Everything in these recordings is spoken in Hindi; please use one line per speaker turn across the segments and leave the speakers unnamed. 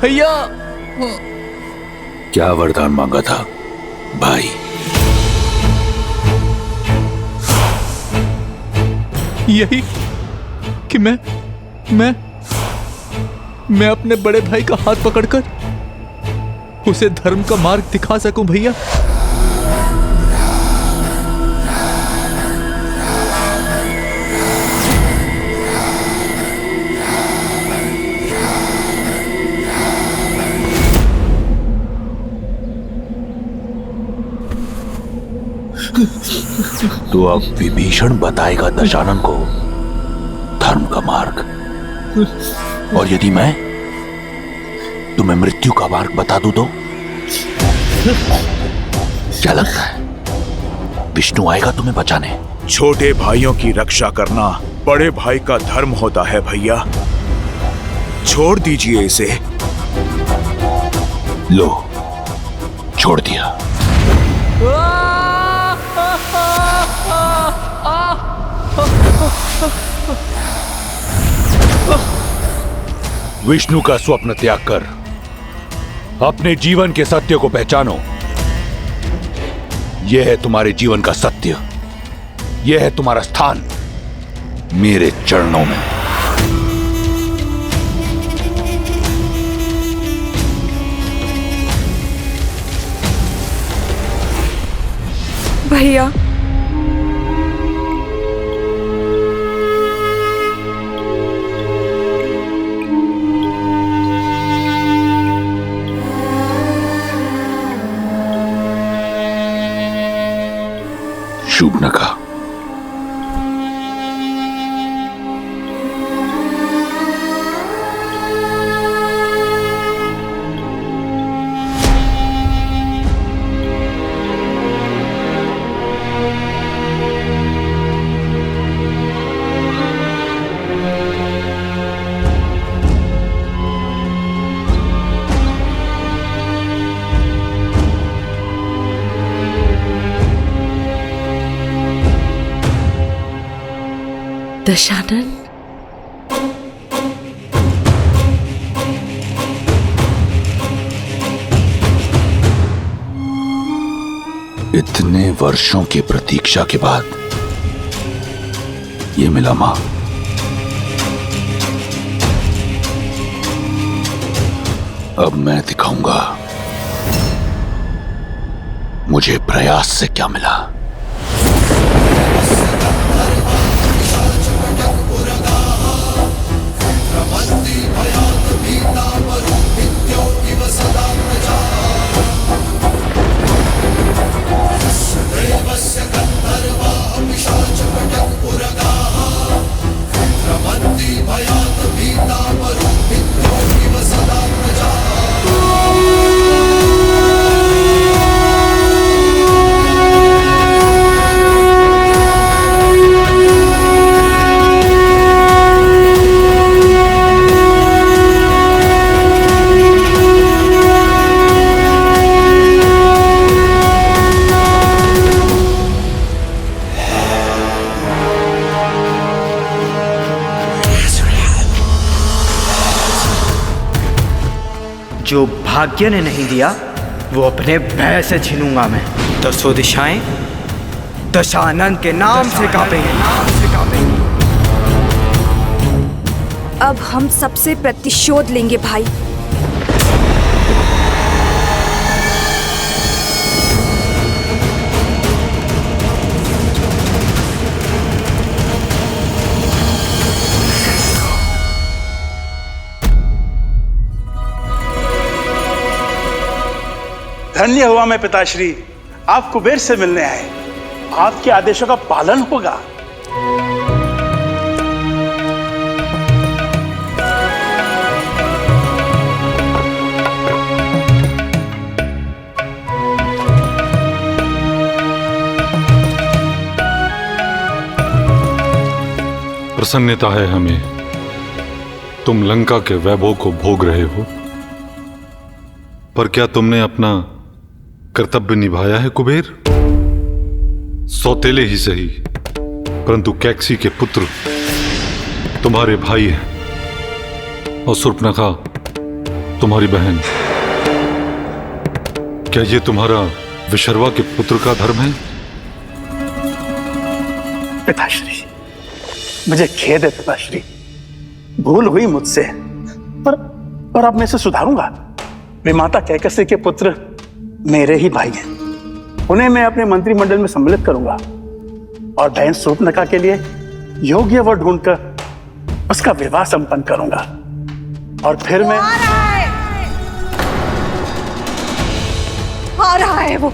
भैया।
क्या वरदान मांगा था भाई?
यही कि मैं अपने बड़े भाई का हाथ पकड़कर उसे धर्म का मार्ग दिखा सकूं भैया।
तो अब विभीषण बताएगा दशानन को धर्म का मार्ग, और यदि मैं तुम्हें मृत्यु का मार्ग बता दूं तो क्या लगता है विष्णु आएगा तुम्हें बचाने?
छोटे भाइयों की रक्षा करना बड़े भाई का धर्म होता है भैया, छोड़ दीजिए इसे।
लो, छोड़ दिया। विष्णु का स्वप्न त्याग कर अपने जीवन के सत्य को पहचानो। यह है तुम्हारे जीवन का सत्य, यह है तुम्हारा स्थान मेरे चरणों में।
भैया,
शूर्पणखा,
दशानन,
इतने वर्षों की प्रतीक्षा के बाद ये मिला मां। अब मैं दिखाऊंगा मुझे प्रयास से क्या मिला।
जो भाग्य ने नहीं दिया वो अपने भय से छीनूंगा मैं। दसों दिशाएं दशानन के नाम से कांपेंगी।
अब हम सबसे प्रतिशोध लेंगे भाई।
धन्य हुआ मैं पिताश्री, आप कुबेर से मिलने आए। आपके आदेशों का पालन होगा।
प्रसन्नता है हमें, तुम लंका के वैभव को भोग रहे हो, पर क्या तुमने अपना कर्तव्य निभाया है कुबेर? सौतेले ही सही, परंतु कैकसी के पुत्र तुम्हारे भाई हैं, और शूर्पणखा तुम्हारी बहन, क्या ये तुम्हारा विशर्वा के पुत्र का धर्म है?
पिताश्री, मुझे खेद है पिताश्री, भूल हुई मुझसे, पर अब मैं इसे सुधारूंगा। वे माता कैकसी के पुत्र मेरे ही भाई हैं, उन्हें मैं अपने मंत्रिमंडल में सम्मिलित करूंगा और बहन शूर्पणखा के लिए योग्य वर ढूंढकर उसका विवाह संपन्न करूंगा। और फिर मैं
आ रहा है वो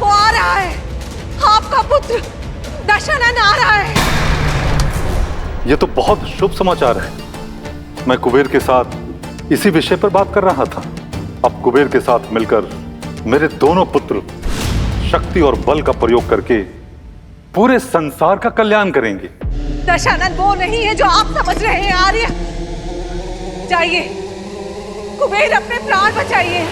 आ रहा है, आपका पुत्र दशानन आ रहा है।
ये तो बहुत शुभ समाचार है। मैं कुबेर के साथ इसी विषय पर बात कर रहा था। अब कुबेर के साथ मिलकर मेरे दोनों पुत्र शक्ति और बल का प्रयोग करके पूरे संसार का कल्याण करेंगे।
दशानन वो नहीं है जो आप समझ रहे हैं आर्य। जाइए कुबेर, अपने प्राण बचाइए।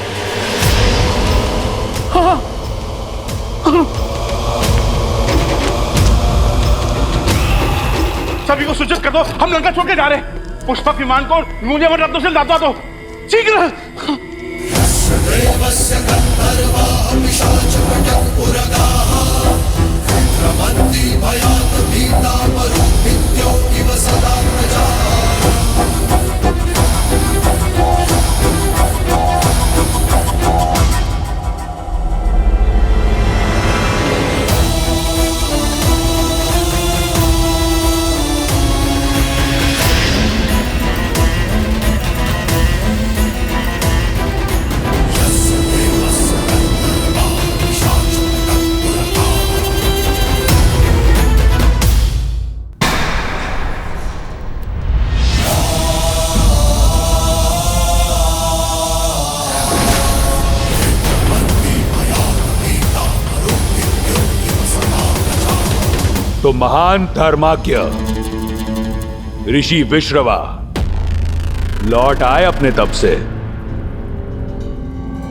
सभी को सूचित कर दो, हम लंका छोड़ के जा रहे हैं। पुष्पक विमान को मूल्यवान रत्नों से लादवा दो, शीघ्र।
तो महान धर्माज्ञ ऋषि विश्रवा लौट आए अपने तप से।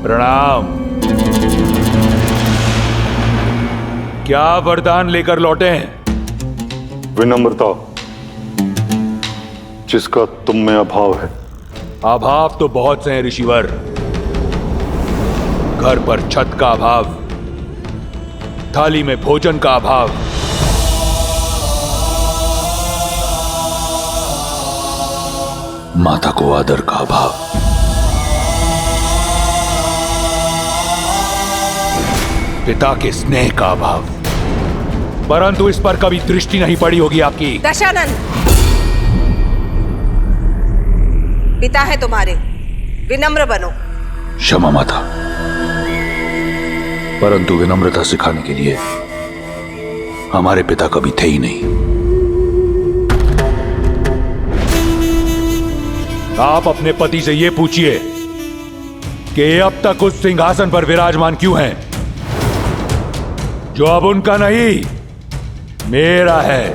प्रणाम। क्या वरदान लेकर लौटे हैं?
विनम्रता, जिसका तुम में अभाव है।
अभाव तो बहुत से हैं ऋषिवर। घर पर छत का अभाव, थाली में भोजन का अभाव,
माता को आदर का अभाव,
पिता के स्नेह का अभाव, परंतु इस पर कभी दृष्टि नहीं पड़ी होगी आपकी।
दशानन, पिता है तुम्हारे, विनम्र बनो।
क्षमा माता, परंतु विनम्रता सिखाने के लिए हमारे पिता कभी थे ही नहीं।
आप अपने पति से यह पूछिए कि अब तक उस सिंहासन पर विराजमान क्यों हैं, जो अब उनका नहीं मेरा है।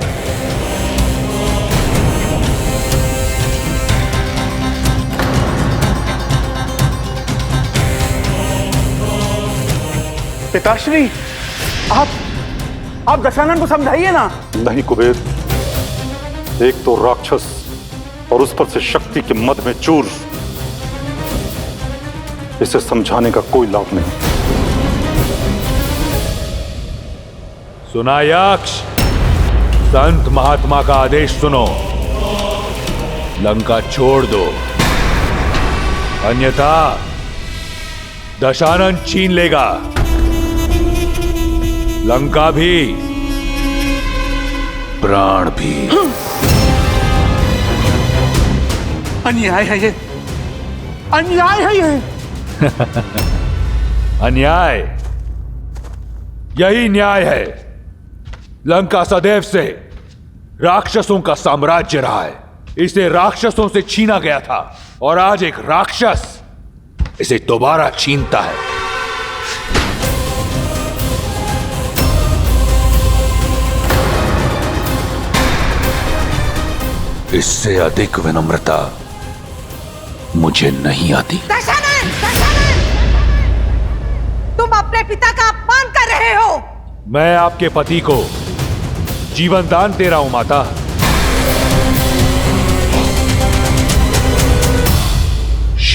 पिताश्री, आप दशानन को समझाइए ना।
नहीं कुबेर, एक तो राक्षस और उस पर से शक्ति के मद में चूर, इसे समझाने का कोई लाभ नहीं।
सुना यक्ष, संत महात्मा का आदेश सुनो, लंका छोड़ दो, अन्यथा दशानन छीन लेगा, लंका भी,
प्राण भी।
अन्याय है ये, अन्याय है ये।
अन्याय, यही न्याय है। लंका सदैव से राक्षसों का साम्राज्य रहा है। इसे राक्षसों से छीना गया था और आज एक राक्षस इसे दोबारा छीनता है।
इससे अधिक विनम्रता मुझे नहीं आती।
दशानन, दशानन, तुम अपने पिता का अपमान कर रहे हो।
मैं आपके पति को जीवन दान दे रहा हूं माता।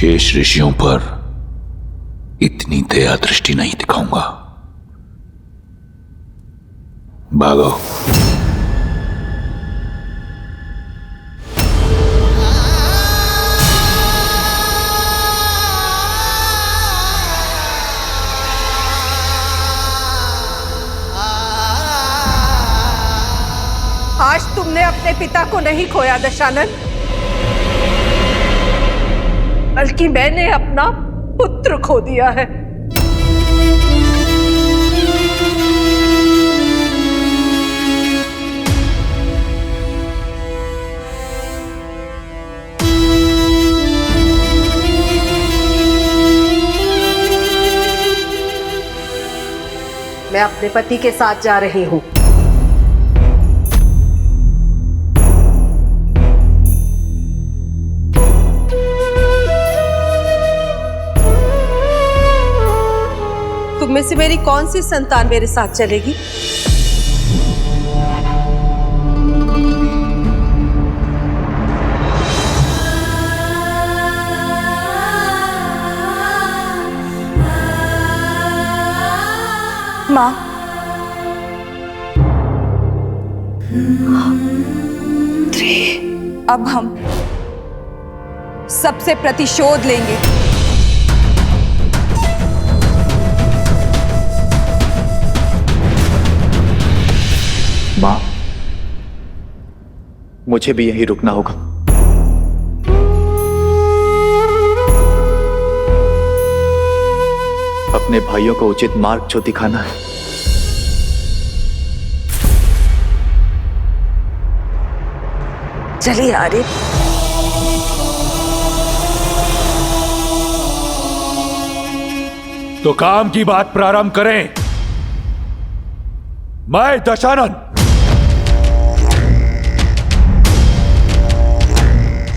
शेष ऋषियों पर इतनी दया दृष्टि नहीं दिखाऊंगा। भागो।
आज तुमने अपने पिता को नहीं खोया दशानन, बल्कि मैंने अपना पुत्र खो दिया है। मैं अपने पति के साथ जा रही हूं। तुम में से मेरी कौन सी संतान मेरे साथ चलेगी?
माँ, अब हम सबसे प्रतिशोध लेंगे।
माँ, मुझे भी यहीं रुकना होगा। अपने भाइयों को उचित मार्ग जो दिखाना है।
चलिए आर्य।
तो काम की बात प्रारंभ करें। मैं दशानन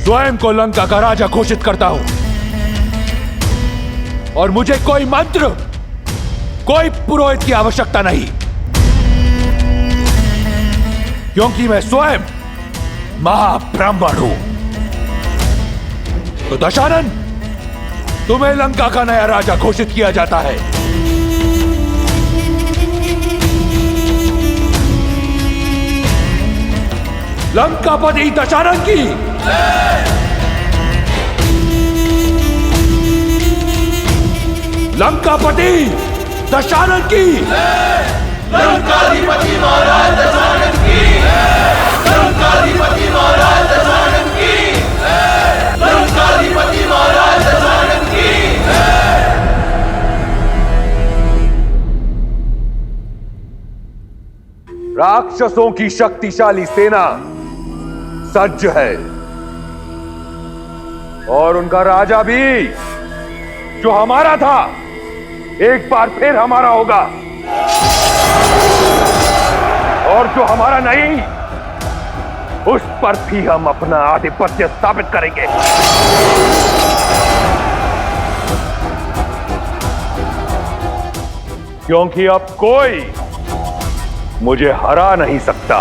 स्वयं को लंका का राजा घोषित करता हूं, और मुझे कोई मंत्र, कोई पुरोहित की आवश्यकता नहीं, क्योंकि मैं स्वयं महाब्राह्मण हूं। तो दशानन, तुम्हें लंका का नया राजा घोषित किया जाता है। लंकापति दशानन की लंकापति दशानन की
लंकाधिपति महाराज दशानन की लंकाधिपति महाराज दशानन की लंकाधिपति महाराज दशानन की।
राक्षसों की शक्तिशाली सेना सज्ज है, और उनका राजा भी, जो हमारा था, एक बार फिर हमारा होगा, और जो हमारा नहीं, उस पर भी हम अपना आधिपत्य स्थापित करेंगे। क्योंकि अब कोई मुझे हरा नहीं सकता।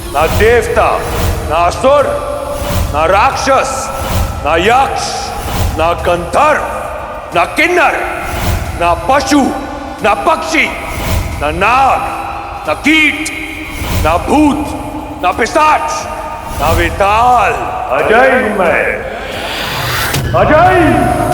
ना देवता, ना असुर, ना राक्षस, ना यक्ष, ना गंधर्व, ना किन्नर, ना पशु, ना पक्षी, ना नाग, ना कीट, ना भूत, ना पिशाच, ना वेताल। अजय मैं, अजय।